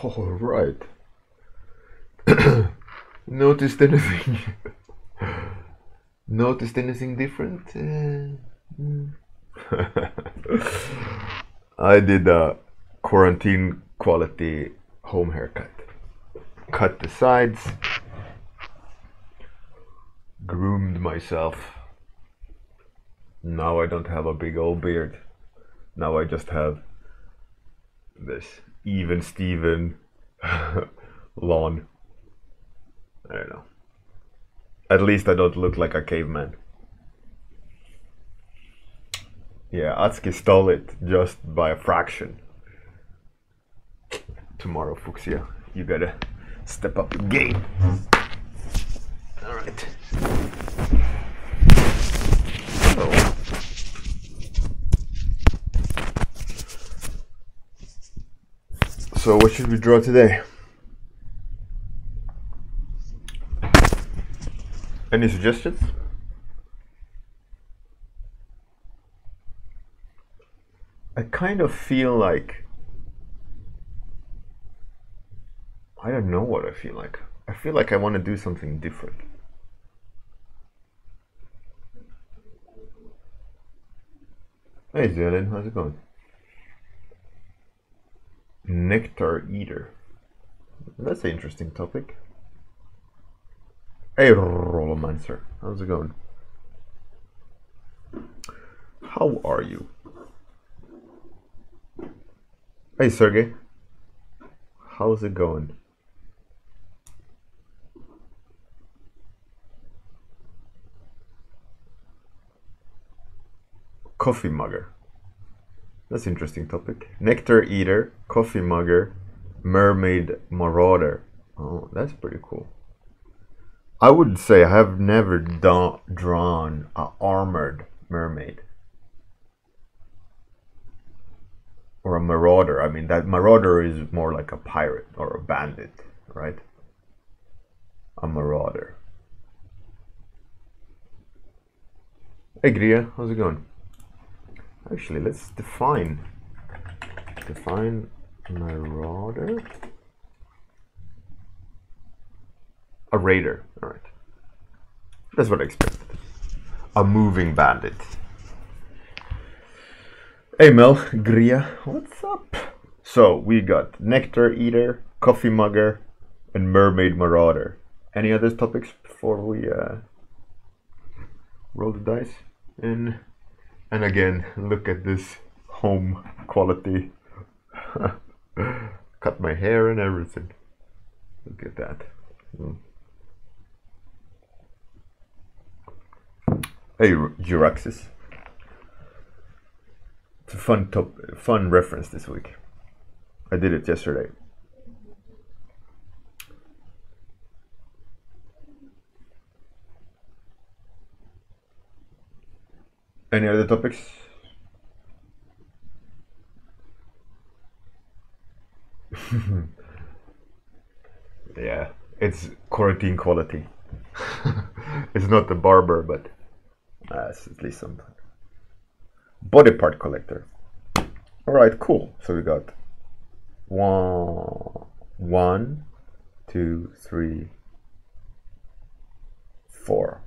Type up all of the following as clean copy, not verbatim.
All right. Noticed anything? Noticed anything different? I did a quarantine quality home haircut. Cut the sides, groomed myself. Now I don't have a big old beard. Now I just have this even Steven lawn. I don't know. At least I don't look like a caveman. Yeah, Atsuki stole it just by a fraction. Tomorrow, Fuxia, you gotta step up your game. Alright. So what should we draw today? Any suggestions? I kind of feel like I don't know what I feel like. I feel like I want to do something different. Hey Zelen, how's it going? Nectar eater. That's an interesting topic. Hey Rollomancer, how's it going? How are you? Hey Sergey, how's it going? Coffee mugger. That's an interesting topic. Nectar eater, coffee mugger, mermaid marauder. Oh, that's pretty cool. I would say I have never drawn an armored mermaid. Or a marauder. I mean, that marauder is more like a pirate or a bandit, right? A marauder. Hey Gria, how's it going? Actually, let's define marauder. A raider, alright. That's what I expected. A moving bandit. Hey Mel, Gria, what's up? So we got nectar eater, coffee mugger, and mermaid marauder. Any other topics before we roll the dice? And again, look at this home quality. Cut my hair and everything. Look at that. Hey, Juraxis. It's a fun reference this week. I did it yesterday. Any other topics? Yeah, it's quarantine quality. It's not the barber, but it's at least something. Body part collector. All right, cool. So we got 1, 2, 3, 4.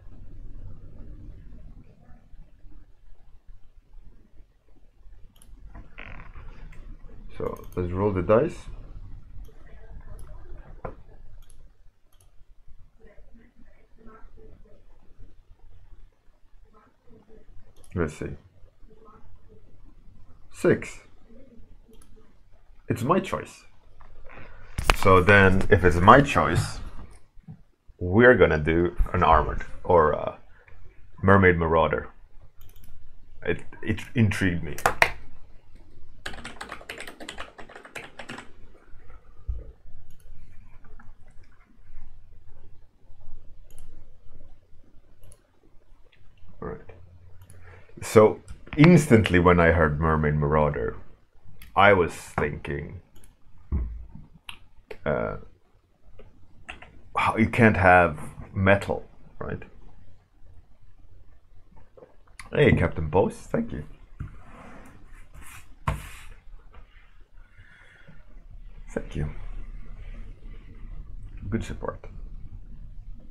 So let's roll the dice. Let's see. 6. It's my choice. So then, if it's my choice, we're gonna do an armored or a mermaid marauder. It intrigued me. All right. So instantly, when I heard mermaid marauder, I was thinking, you can't have metal, right? Hey, Captain Bose, thank you. Thank you. good support.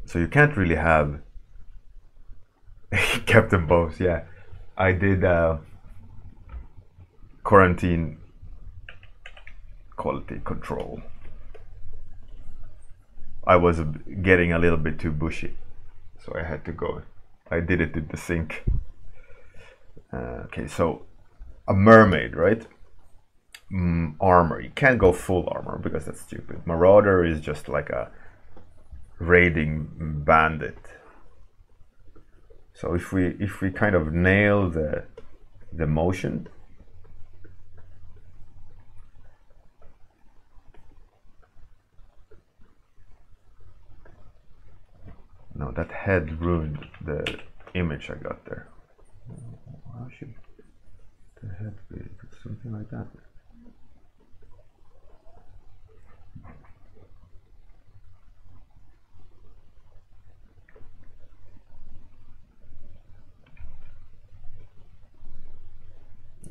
So you can't really have Captain Bose. Yeah, I did quarantine quality control. I was getting a little bit too bushy, so I had to go. I did it in the sink. Okay, so a mermaid, right? Armor. You can't go full armor because that's stupid. Marauder is just like a raiding bandit. So if we kind of nail the motion, no, that head ruined the image I got there. How should the head be? Something like that.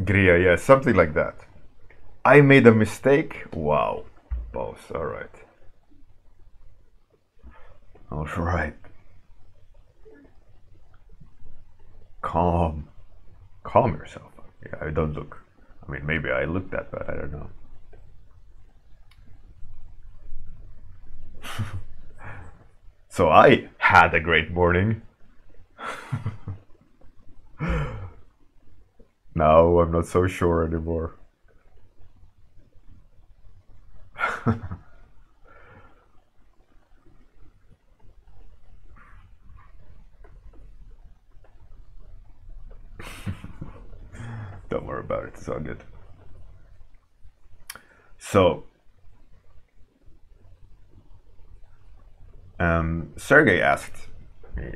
Gria, yeah, something like that. I made a mistake. Wow, boss. All right. All right. Calm yourself. Yeah, I don't look. I mean, maybe I look that bad. I don't know. So I had a great morning. Now I'm not so sure anymore. Don't worry about it, it's all good. So, Sergey asked me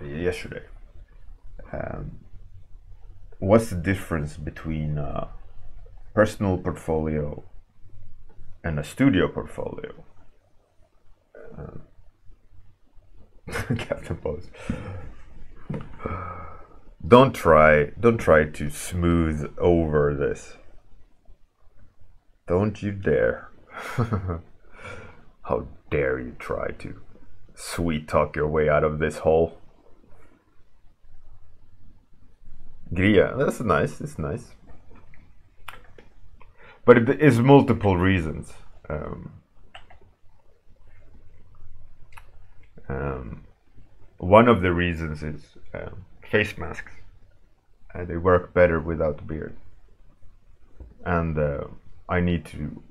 yesterday, what's the difference between a personal portfolio and a studio portfolio? Captain Pose. Don't try to smooth over this. Don't you dare. How dare you try to sweet talk your way out of this hole. Gria, that's nice, it's nice. But it is multiple reasons. One of the reasons is face masks. They work better without beard. And I need to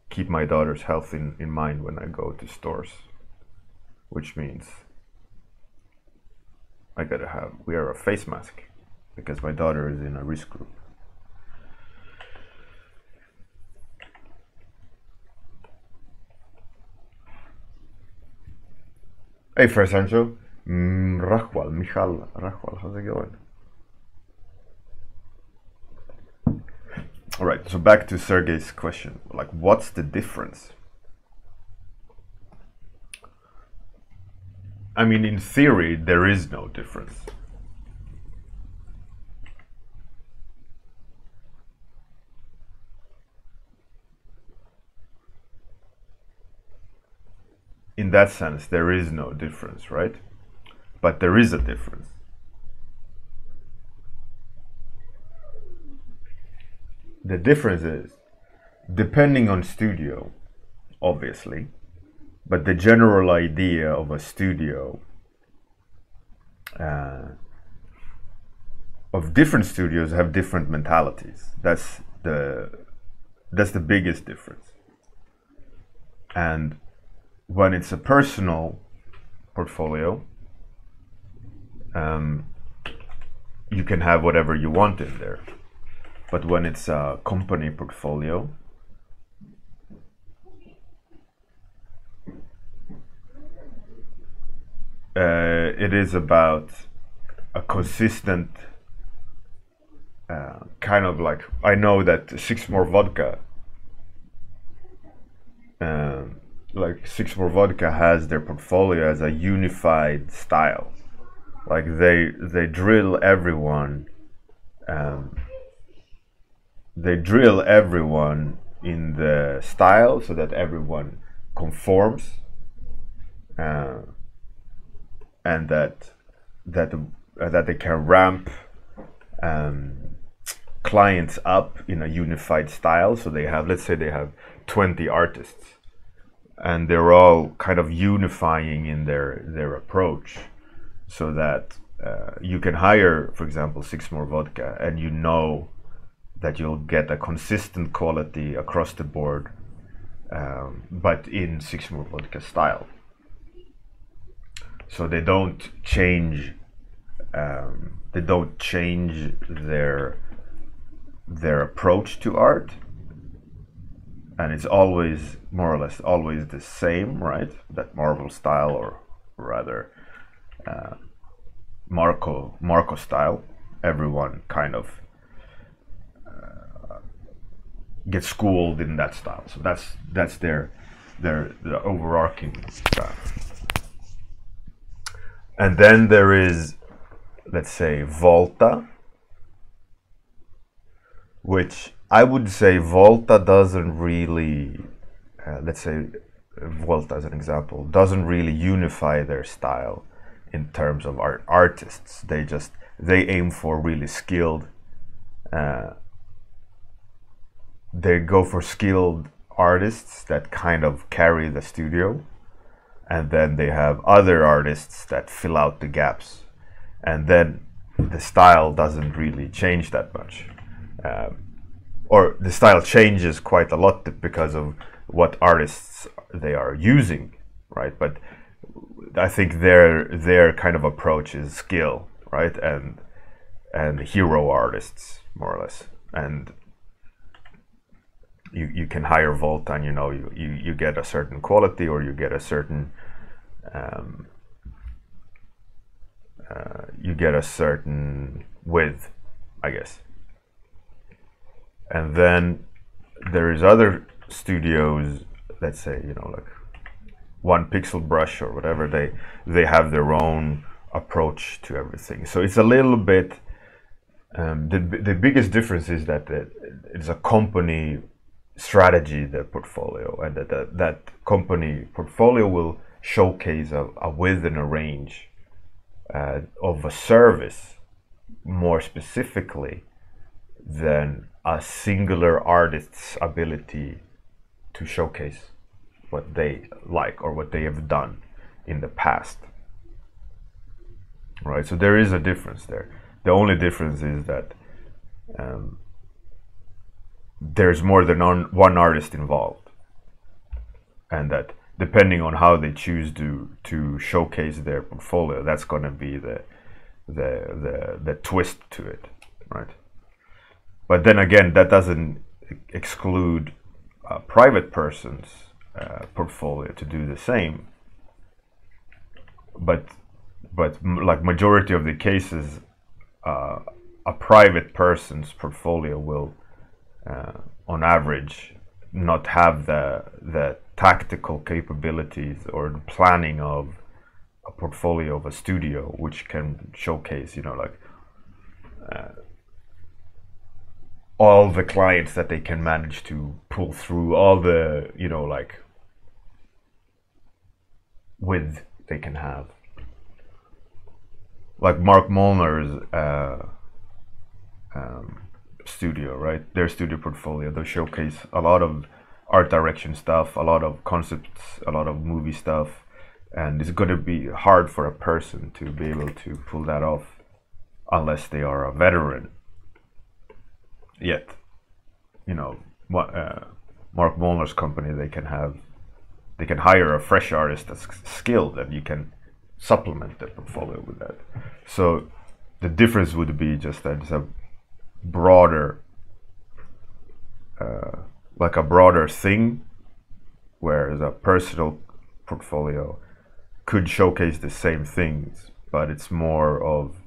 keep my daughter's health in mind when I go to stores, which means I gotta wear a face mask because my daughter is in a risk group. Hey, First Sancho. Michal Rachwal, how's it going? All right, so back to Sergey's question. Like, what's the difference? I mean, in theory, there is no difference. In that sense, there is no difference, right? But there is a difference. The difference is, depending on studio, obviously, but the general idea of a studio, of different studios have different mentalities. That's the biggest difference. And when it's a personal portfolio, you can have whatever you want in there. But when it's a company portfolio, it is about a consistent kind of like, I know that Six More Vodka, like Six More Vodka has their portfolio as a unified style. Like they drill everyone. They drill everyone in the style so that everyone conforms, and that they can ramp clients up in a unified style. So they have, let's say they have 20 artists, and they're all kind of unifying in their approach, so that you can hire, for example, Six More Vodka, and you know that you'll get a consistent quality across the board, but in Six More Vodka style. So they don't change. They don't change their approach to art, and it's always more or less always the same, right? That Marvel style, or rather Marco style. Everyone kind of gets schooled in that style. So that's the overarching style. And then there is, let's say, Volta, which I would say Volta doesn't really, let's say Volta as an example, doesn't really unify their style in terms of artists. They aim for really skilled, they go for skilled artists that kind of carry the studio, and then they have other artists that fill out the gaps, and then the style doesn't really change that much, or the style changes quite a lot because of what artists they are using, right? But I think their kind of approach is skill, right, and hero artists, more or less. And you can hire Volta, and you get a certain quality, or you get a certain width, I guess. And then there is other studios, let's say, like One Pixel Brush or whatever, they have their own approach to everything. So it's a little bit, the biggest difference is that it's a company strategy, the portfolio, and that company portfolio will showcase a width and a range of a service more specifically than a singular artist's ability to showcase what they like or what they have done in the past, right? So there is a difference there. The only difference is that there's more than one artist involved, and that depending on how they choose to showcase their portfolio, that's going to be the twist to it, right? But then again, that doesn't exclude a private person's portfolio to do the same. But like majority of the cases, a private person's portfolio will, on average, not have the tactical capabilities or the planning of a portfolio of a studio, which can showcase, all the clients that they can manage to pull through, all the, width they can have. Like Mark Molnar's studio, right? Their studio portfolio, they showcase a lot of art direction stuff, a lot of concepts, a lot of movie stuff, and it's going to be hard for a person to be able to pull that off unless they are a veteran. Yet, Mark Molnar's company, they can hire a fresh artist that's skilled, and you can supplement their portfolio with that. So the difference would be just that it's a broader, like a broader thing, whereas a personal portfolio could showcase the same things, but it's more of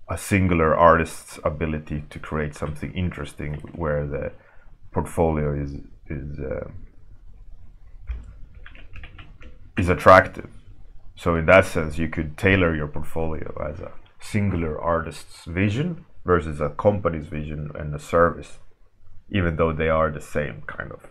a singular artist's ability to create something interesting, where the portfolio is attractive. So in that sense, you could tailor your portfolio as a singular artist's vision versus a company's vision and a service, even though they are the same kind of.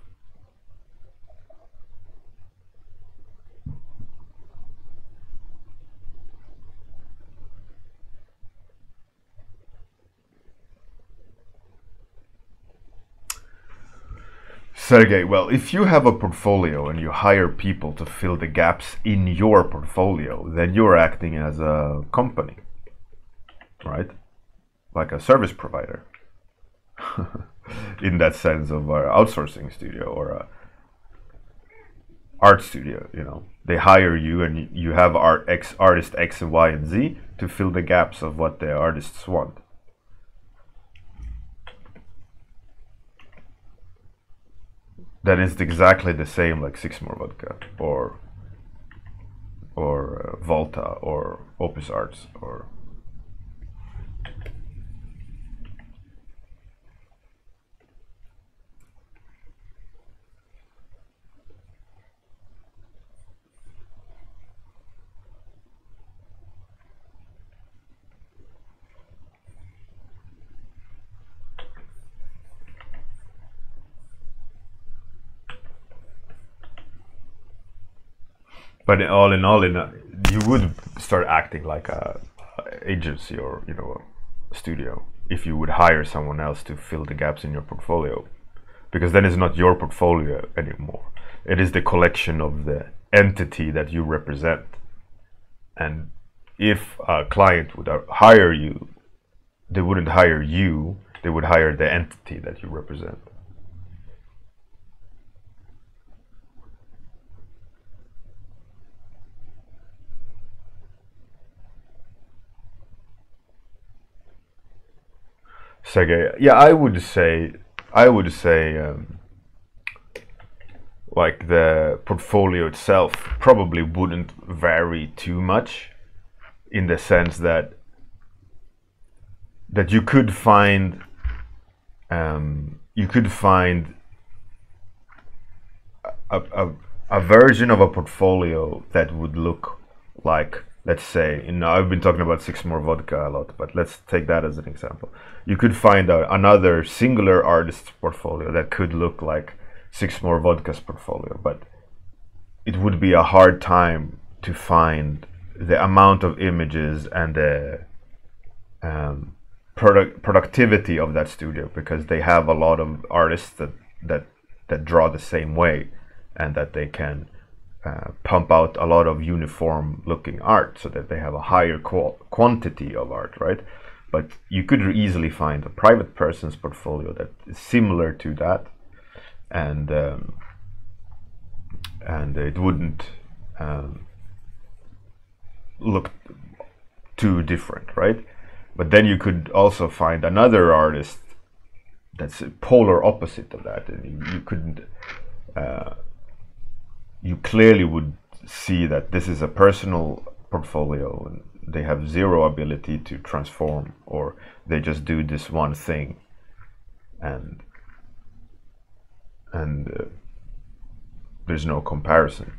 Sergey, well, if you have a portfolio and you hire people to fill the gaps in your portfolio, then you're acting as a company, right? Like a service provider. In that sense of an outsourcing studio or a art studio, you know. They hire you and you have artist X and Y and Z to fill the gaps of what the artists want. Then it's exactly the same like Six More Vodka or Volta or Opus Arts or but all in all, you would start acting like a agency or, you know, a studio if you would hire someone else to fill the gaps in your portfolio, because then it's not your portfolio anymore. It is the collection of the entity that you represent. And if a client would hire you, they wouldn't hire you, they would hire the entity that you represent. Sergey, yeah, I would say, like the portfolio itself probably wouldn't vary too much, in the sense that you could find a version of a portfolio that would look like, let's say, you know, I've been talking about Six More Vodka a lot, but let's take that as an example. You could find another singular artist's portfolio that could look like Six More Vodka's portfolio, but it would be a hard time to find the amount of images and the productivity of that studio, because they have a lot of artists that draw the same way, and that they can pump out a lot of uniform looking art, so that they have a higher quantity of art, right? But you could easily find a private person's portfolio that is similar to that, and it wouldn't look too different, right? But then you could also find another artist that's polar opposite of that, and you couldn't. You clearly would see that this is a personal portfolio, and they have zero ability to transform, or they just do this one thing, and there's no comparison.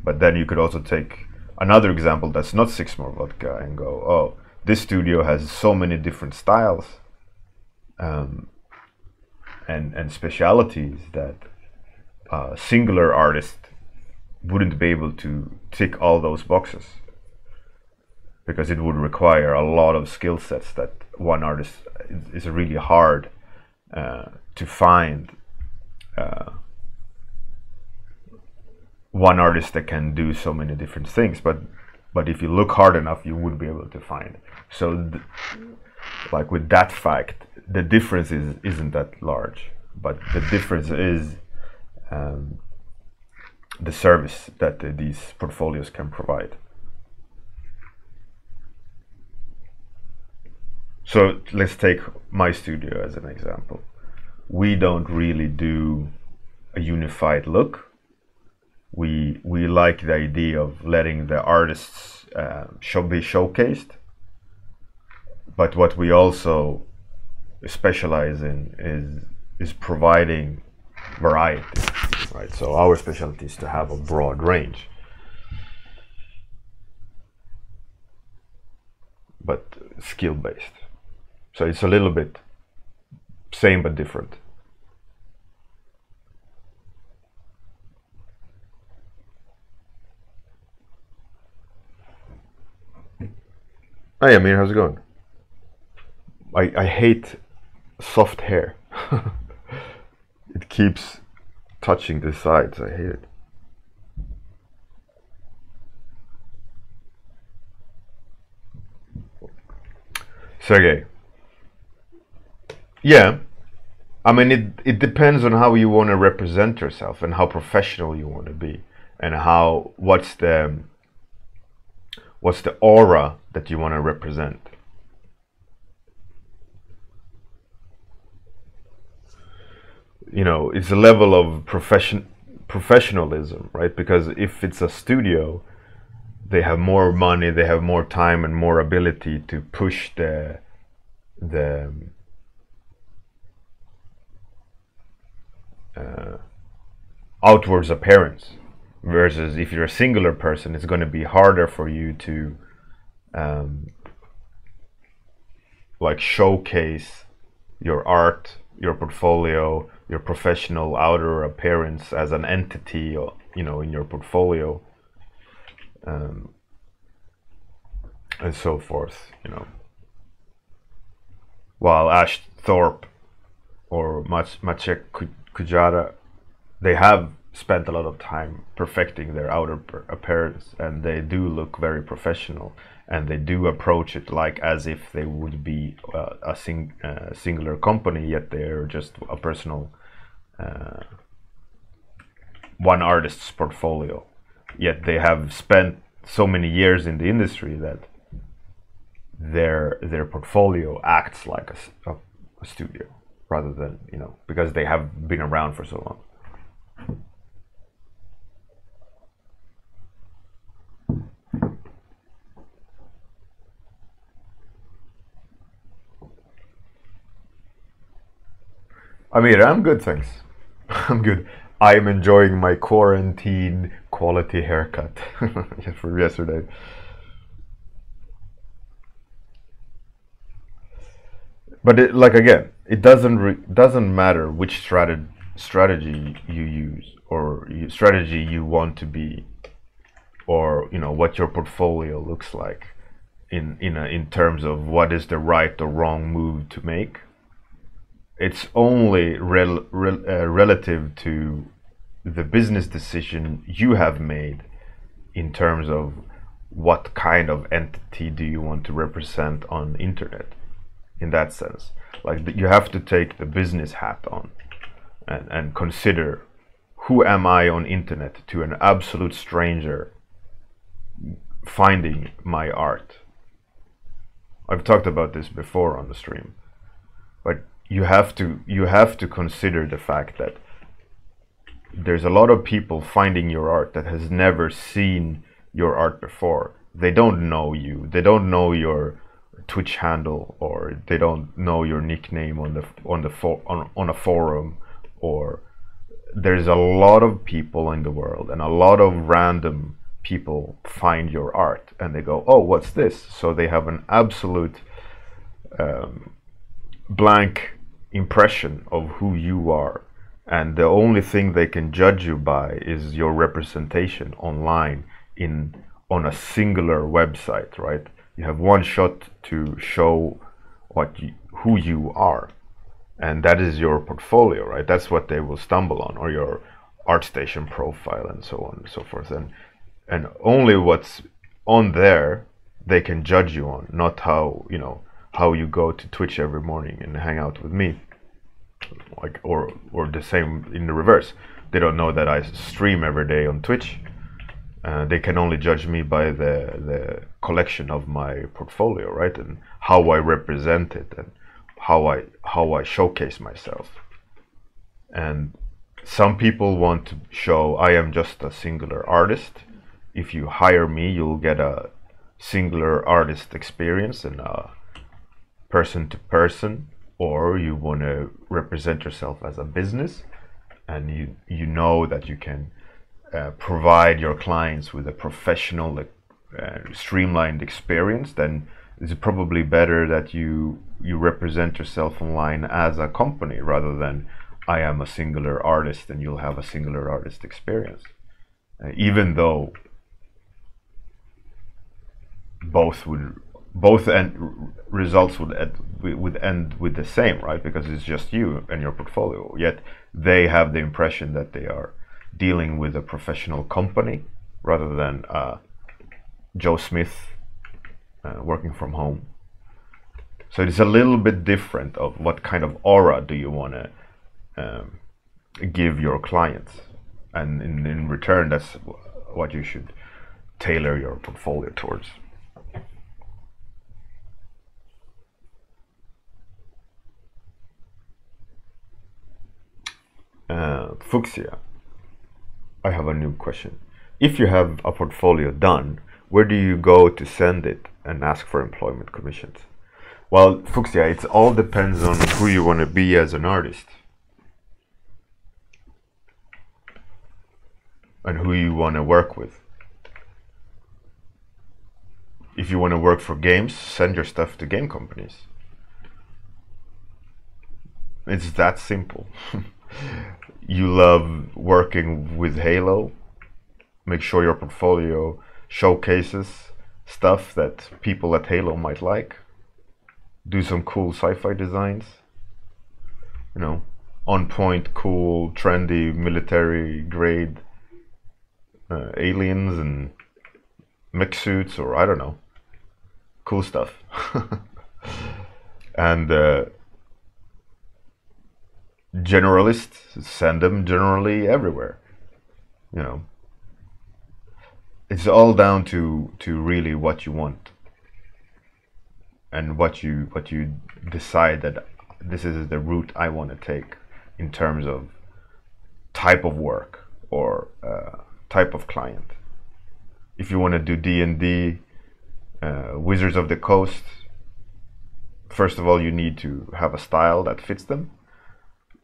But then you could also take another example that's not Six More Vodka and go, oh, this studio has so many different styles and specialities that a singular artist wouldn't be able to tick all those boxes, because it would require a lot of skill sets that one artist is really hard to find. One artist that can do so many different things, but if you look hard enough, you would be able to find. So like with that fact, the difference isn't that large, but the difference is the service that these portfolios can provide. So let's take my studio as an example. We don't really do a unified look. We like the idea of letting the artists be showcased, but what we also specialize in is providing variety, right? So our specialty is to have a broad range, but skill-based. So it's a little bit same but different. Hi Amir, how's it going? I hate soft hair. It keeps touching the sides. I hate it. Sergey. Yeah, I mean, it depends on how you want to represent yourself and how professional you want to be, and how what's the aura that you want to represent. You know, it's a level of professionalism, right? Because if it's a studio, they have more money, they have more time and more ability to push the outwards appearance. Versus if you're a singular person, it's going to be harder for you to um, like showcase your art, your portfolio, your professional outer appearance as an entity, you know, in your portfolio, um, and so forth. You know, while Ash Thorpe or Maciek Kujara, they have spent a lot of time perfecting their outer appearance, and they do look very professional, and they do approach it like as if they would be a singular company, yet they're just a personal one artist's portfolio. Yet they have spent so many years in the industry that their portfolio acts like a studio, rather than, you know, because they have been around for so long. I mean, I'm good, thanks. I'm good. I'm enjoying my quarantine quality haircut from yesterday. But like again, it doesn't matter which strategy you use, or strategy you want to be, or you know what your portfolio looks like in terms of what is the right or wrong move to make. It's only relative to the business decision you have made in terms of what kind of entity do you want to represent on the internet. In that sense, like you have to take the business hat on and consider, who am I on internet to an absolute stranger finding my art. I've talked about this before on the stream, but you have to consider the fact that there's a lot of people finding your art that has never seen your art before. They don't know you. They don't know your Twitch handle, or they don't know your nickname on a forum, or there's a lot of people in the world, and a lot of random people find your art and they go, oh, what's this? So they have an absolute blank impression of who you are, and the only thing they can judge you by is your representation online on a singular website, right? You have one shot to show who you are, and that is your portfolio, right? That's what they will stumble on, or your ArtStation profile, and so on and so forth, and only what's on there they can judge you on, not how, you know, how you go to Twitch every morning and hang out with me, like, or the same in the reverse. They don't know that I stream every day on Twitch. They can only judge me by the collection of my portfolio, right? And how I represent it, and how I showcase myself. And some people want to show I am just a singular artist. If you hire me, you'll get a singular artist experience and a person to person. Or you want to represent yourself as a business, and you know that you can provide your clients with a professional, streamlined experience, then it's probably better that you represent yourself online as a company, rather than I am a singular artist and you'll have a singular artist experience. Even though both would both end results would end with the same, right? Because it's just you and your portfolio. Yet they have the impression that they are dealing with a professional company rather than Joe Smith working from home. So it's a little bit different of what kind of aura do you want to give your clients, and in return, that's what you should tailor your portfolio towards. Fuchsia, I have a new question. If you have a portfolio done, where do you go to send it and ask for employment commissions? Well, Fuchsia, it all depends on who you want to be as an artist and who you want to work with. If you want to work for games, send your stuff to game companies. It's that simple. You love working with Halo, make sure your portfolio showcases stuff that people at Halo might like. Do some cool sci-fi designs, you know, on point, cool, trendy, military grade aliens and mech suits, or I don't know, cool stuff. And generalists, send them generally everywhere, you know. It's all down to really what you want and what you decide that this is the route I want to take in terms of type of work or type of client. If you want to do D&D, Wizards of the Coast, first of all, you need to have a style that fits them.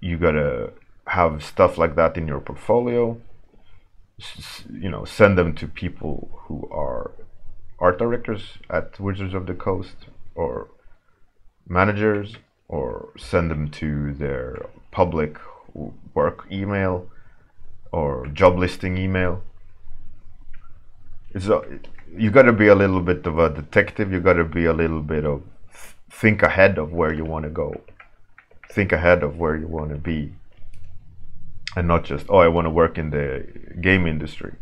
You gotta have stuff like that in your portfolio. You know, send them to people who are art directors at Wizards of the Coast, or managers, or send them to their public work email or job listing email. You got to be a little bit of a detective. You got to be a little bit of think ahead of where you want to go, think ahead of where you want to be, and not just, oh, I want to work in the game industry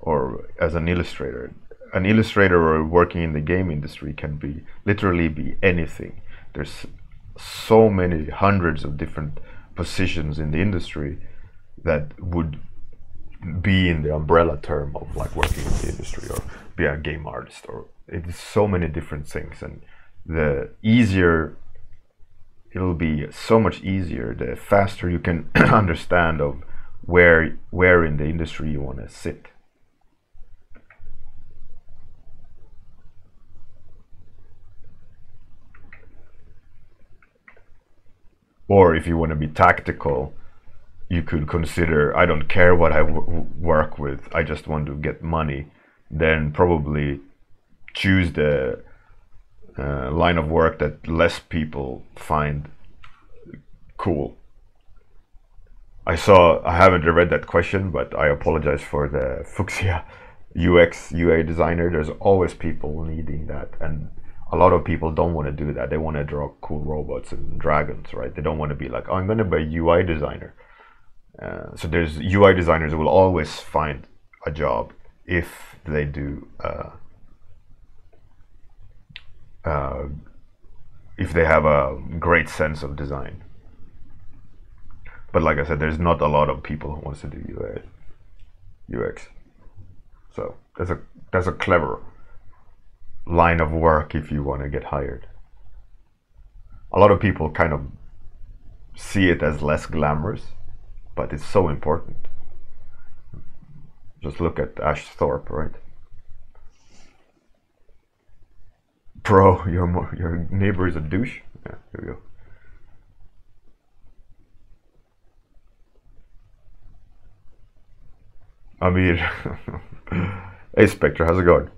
or as an illustrator. An illustrator or working in the game industry can be literally be anything. There's so many hundreds of different positions in the industry that would be in the umbrella term of like working in the industry or be a game artist, or it's so many different things. And the easier it'll be, so much easier, the faster you can understand of where in the industry you want to sit. Or if you want to be tactical, you could consider, I don't care what I work with, I just want to get money. Then probably choose the line of work that less people find cool. I haven't read that question, but I apologize for the Fuchsia UX UA designer. There's always people needing that, and a lot of people don't want to do that. They want to draw cool robots and dragons, right? They don't want to be like, oh, I'm going to be a UI designer. So there's UI designers will always find a job if they do, if they have a great sense of design. But like I said, there's not a lot of people who wants to do UX. So that's a clever line of work if you want to get hired. A lot of people kind of see it as less glamorous, but it's so important. Just look at Ash Thorpe, right? Bro, your neighbor is a douche. Yeah, here we go. Amir. Hey Spectre, how's it going?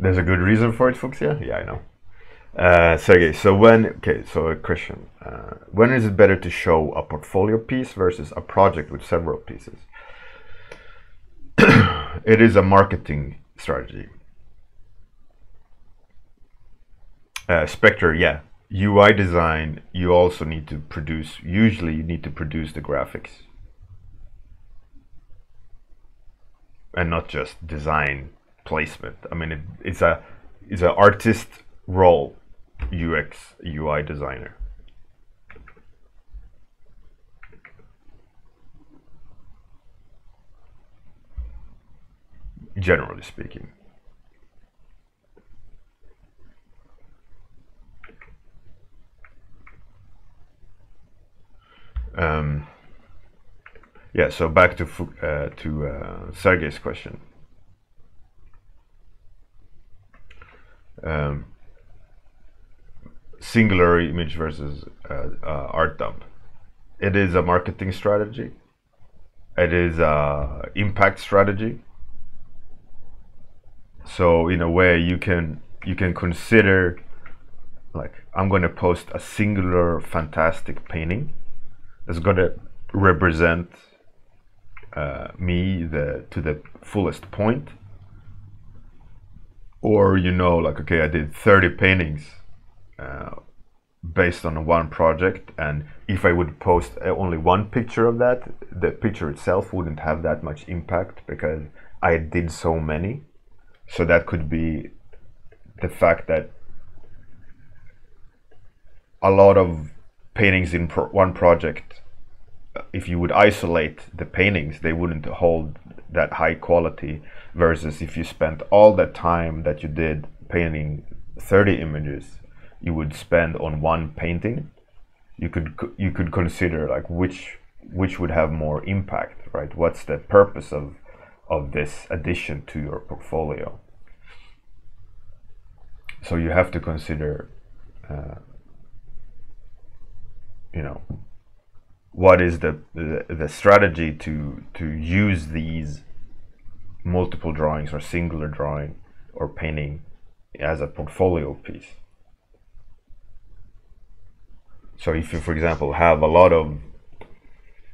There's a good reason for it, Fuchsia? Yeah, I know. Sergey, so so a question. When is it better to show a portfolio piece versus a project with several pieces? It is a marketing strategy. Spectre, yeah. UI design, you also need to produce, usually you need to produce the graphics. And not just design placement. I mean, it's a artist role, UX, UI designer. Generally speaking. Um, yeah, so back to Sergey's question. Um, singular image versus art dump. It is a marketing strategy. It is a impact strategy. So in a way, you can consider, like, I'm going to post a singular fantastic painting that's going to represent me to the fullest point. Or, you know, like, okay, I did 30 paintings based on one project, and if I would post only one picture of that, the picture itself wouldn't have that much impact because I did so many. So that could be the fact that a lot of paintings in one project, if you would isolate the paintings, they wouldn't hold that high quality, versus if you spent all that time that you did painting 30 images, you would spend on one painting. You could consider, like, which would have more impact, right? What's the purpose of this addition to your portfolio? So you have to consider, you know, what is the strategy to use these multiple drawings or singular drawing or painting as a portfolio piece. So if you, for example, have a lot of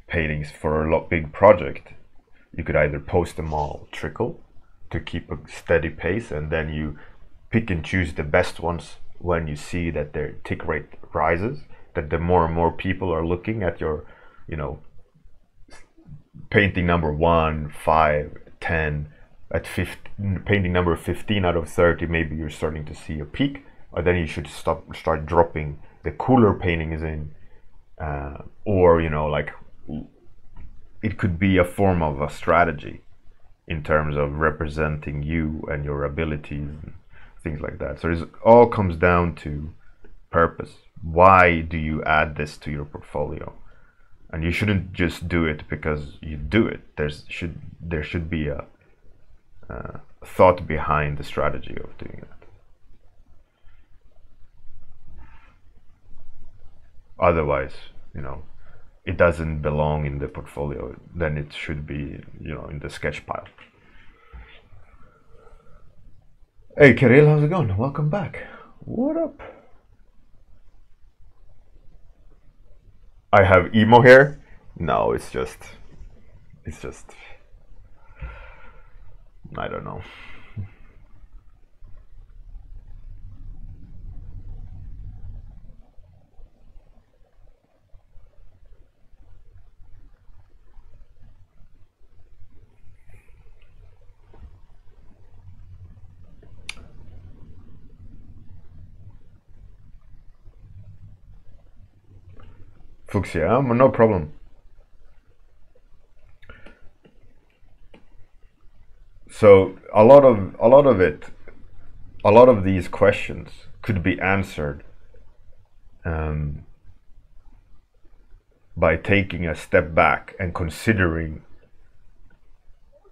paintings for a big project, you could either post them all trickle to keep a steady pace, and then you pick and choose the best ones when you see that their tick rate rises, that the more and more people are looking at your, you know, painting number 1, 5, 10, at 15, painting number 15 out of 30, maybe you're starting to see a peak, or then you should start dropping the cooler paintings in, or, you know, like, it could be a form of a strategy in terms of representing you and your abilities and things like that. So it all comes down to purpose. Why do you add this to your portfolio? And you shouldn't just do it because you do it. There should be a thought behind the strategy of doing that. Otherwise, you know, it doesn't belong in the portfolio. Then it should be, you know, in the sketch pile. Hey Kirill, how's it going? Welcome back. What up? I have emo hair? No, it's just I don't know. Fuchsia, no problem. So a lot of these questions could be answered by taking a step back and considering,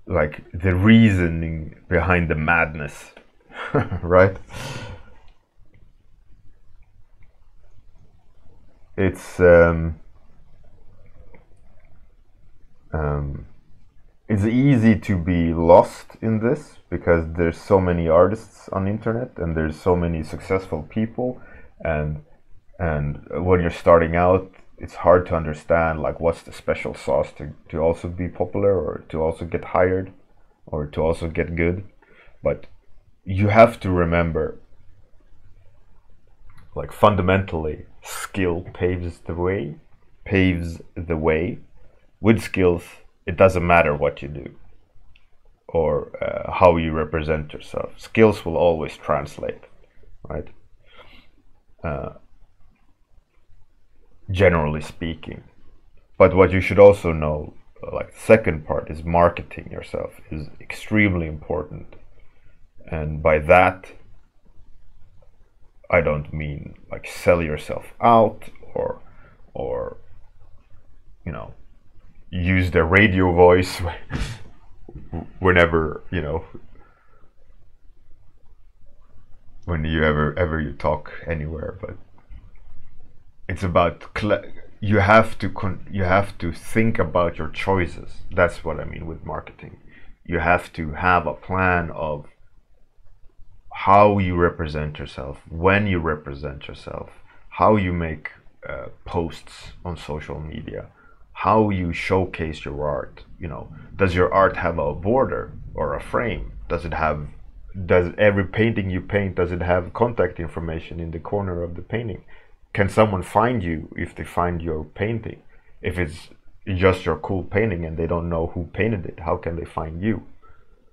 like, the reasoning behind the madness, right? It's it's easy to be lost in this because there's so many artists on the internet and there's so many successful people, and when you're starting out, it's hard to understand like what's the special sauce to also be popular or to also get hired or to also get good. But you have to remember, like, fundamentally, skill paves the way. With skills, it doesn't matter what you do or how you represent yourself. Skills will always translate, right? Generally speaking. But what you should also know, like the second part, is marketing yourself is extremely important. And by that, I don't mean like sell yourself out or you know, use the radio voice whenever, you know, when you ever you talk anywhere. But it's about you have to think about your choices. That's what I mean with marketing. You have to have a plan of how you represent yourself, when you represent yourself, how you make posts on social media, how you showcase your art. You know, does your art have a border or a frame? Does every painting you paint, does it have contact information in the corner of the painting? Can someone find you if they find your painting? If it's just your cool painting and they don't know who painted it, how can they find you?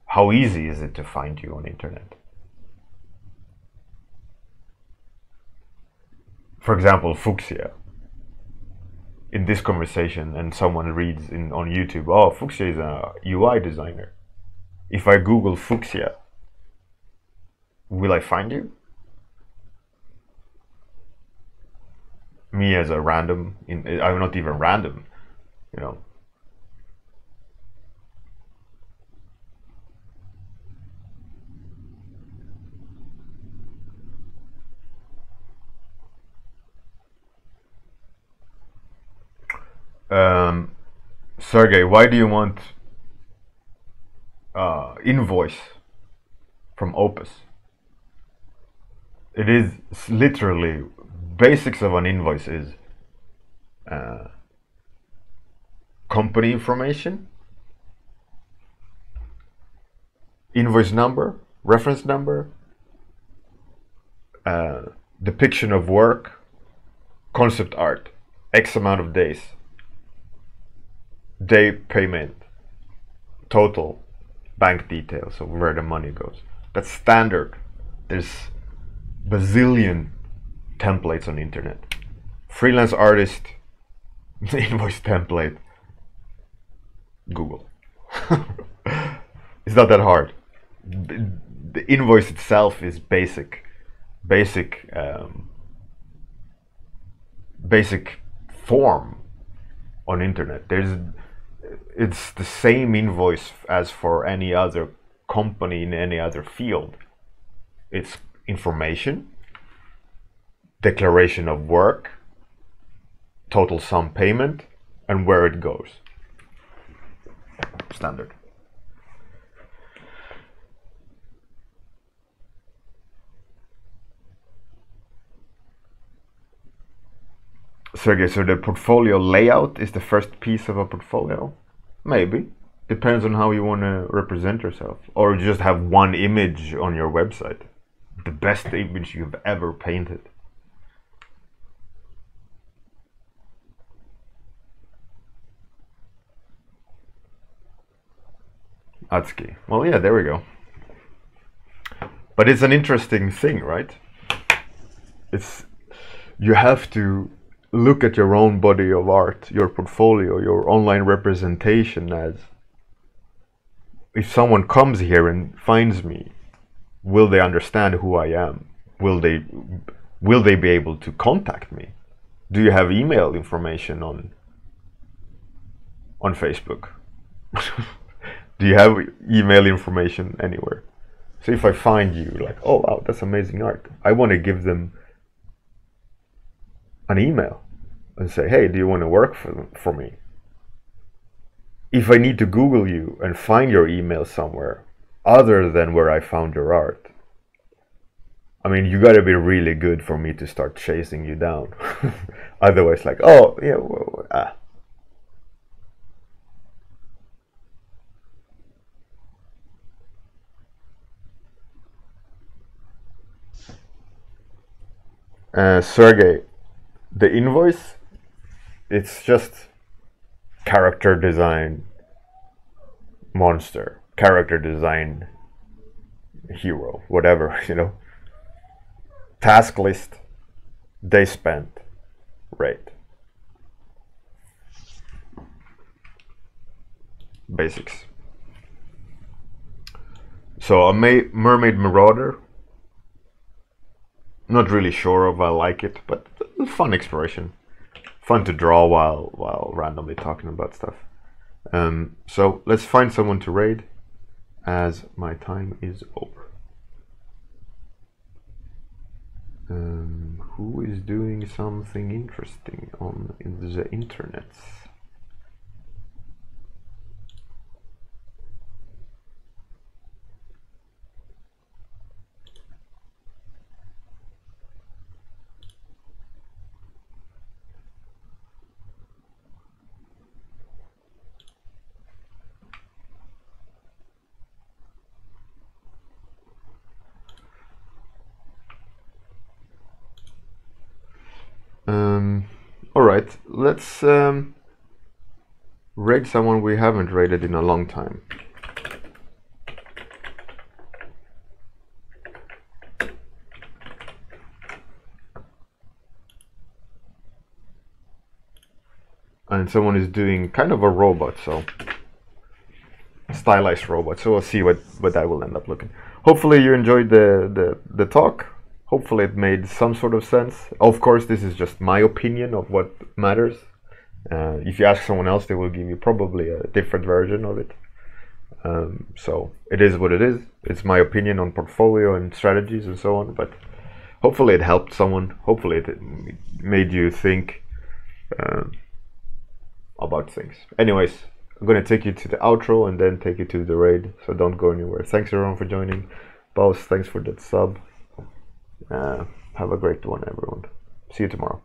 How easy is it to find you on the internet? For example, fuchsia. In this conversation, and someone reads on YouTube, oh, fuchsia is a UI designer. If I Google fuchsia, will I find you? Me as a random, I'm not even random, you know. Sergey, why do you want invoice from Opus? It is literally, basics of an invoice is company information, invoice number, reference number, depiction of work, concept art, X amount of days, day payment, total, bank details of where the money goes. That's standard. There's bazillion templates on the internet. Freelance artist, invoice template, Google. It's not that hard. The invoice itself is basic form on internet. It's the same invoice as for any other company in any other field. It's information, declaration of work, total sum payment, and where it goes. Standard. Sergey, so the portfolio layout is the first piece of a portfolio? Maybe. Depends on how you want to represent yourself. Or just have one image on your website. The best image you've ever painted. Atsuki. Well, yeah, there we go. But it's an interesting thing, right? You have to look at your own body of art, your portfolio, your online representation as, if someone comes here and finds me, will they understand who I am? Will they be able to contact me? Do you have email information on Facebook? Do you have email information anywhere? So if I find you, like, oh wow, that's amazing art, I want to give them an email and say, hey, do you want to work for me? if I need to Google you and find your email somewhere other than where I found your art, I mean, you gotta be really good for me to start chasing you down. Otherwise, like, oh, yeah, Sergey, the invoice, it's just character design monster, character design hero, whatever, you know. Task list, day spent, rate. Basics. So a mermaid marauder. Not really sure if I like it, but fun exploration. Fun to draw while randomly talking about stuff. So let's find someone to raid, as my time is over. Who is doing something interesting on the internet? Alright, let's raid someone we haven't raided in a long time. And someone is doing kind of a robot, so stylized robot, so we'll see what that will end up looking. Hopefully you enjoyed the talk. Hopefully it made some sort of sense. Of course, this is just my opinion of what matters. If you ask someone else, they will give you probably a different version of it. So it is what it is. It's my opinion on portfolio and strategies and so on, but hopefully it helped someone. Hopefully it made you think about things. Anyways, I'm going to take you to the outro and then take you to the raid, so don't go anywhere. Thanks everyone for joining. Boss, thanks for that sub. Have a great one, everyone. See you tomorrow.